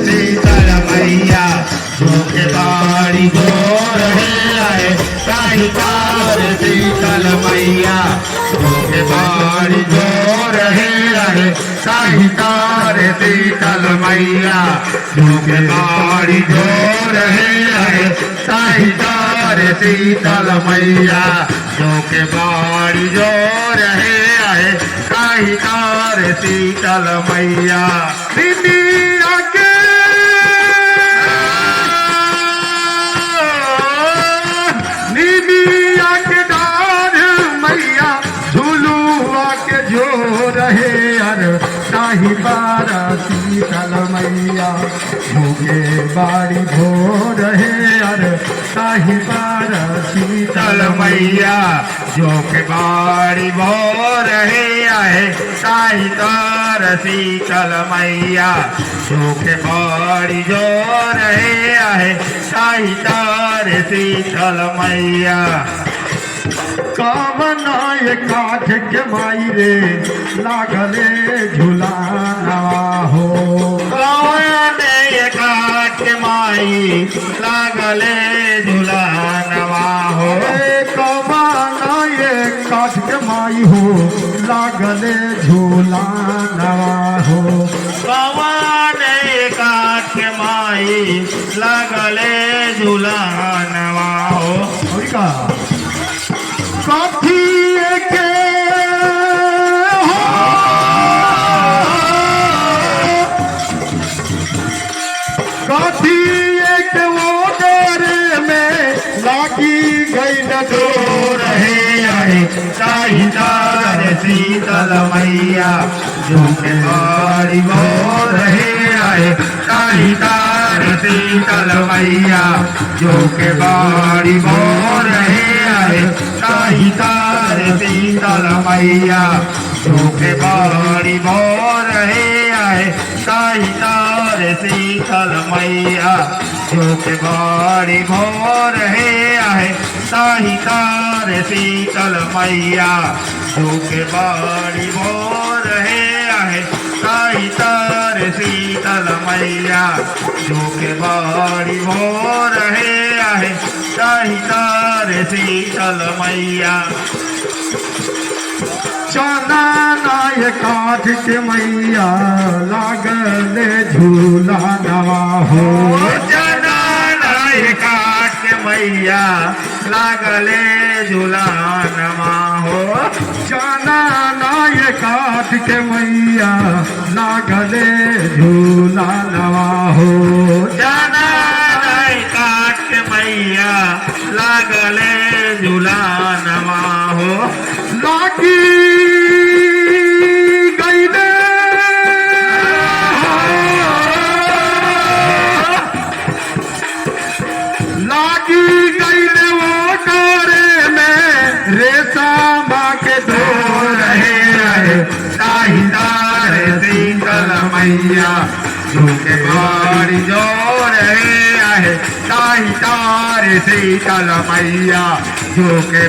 शीतल मैया जोके बाड़ी जोर है ताही तार शीतल मैया जोके बाड़ी जोर है ताही तार शीतल मैया जोके बाड़ी जोर है ताही तार शीतल मैया जोके बाड़ी जोर है ताही तार शीतल मैया दीदिया के दीदिया के डार मैया झूलुआ के जो रहे अर ताही बारा शीतल मैया भोगे बाड़ी भोर है अर ताही बारा शीतल मैया जो के बाड़ी भोर है ताही तार शीतल मैया जो के बाड़ी जोर है ताही तार शीतल मैया कामना ये काठ के माई रे लागले झुलाना हो कामना ये काठ के माई लागले झुलाना हो कामना ये काठ के माई हो लागले झुलाना हो कामना ये काठ के माई लागले झुलाना हो काठी के काठी के वो डोरे में लागी गई न डोर है ताही तार शीतल मैया जो के बाड़ी भोर है ताही तार शीतल मैया जो के बाड़ी भोर है ताही तार शीतल मैया जो के बाड़ी भोर है ताही तार शीतल मैया जो के बाड़ी भोर है ताही तार शीतल मैया जो के बाड़ी भोर है ताही तार शीतल मैया जो के बाड़ी भोर है ताही तार शीतल मैया चना नाय काठ के मैया लागले झूला नवा हो चना नाय काठ के मैया लागले झूला नवा हो चना नाय काठ के मैया लागले झूला नवा हो चना नाय काठ के मैया लागले झूला नवा हो लागी गईले लागी गईले वो डोरे में रेशम के डोर है ताही तार शीतल मैया जो के बाड़ी जोर है ताही तार शीतल मैया जो के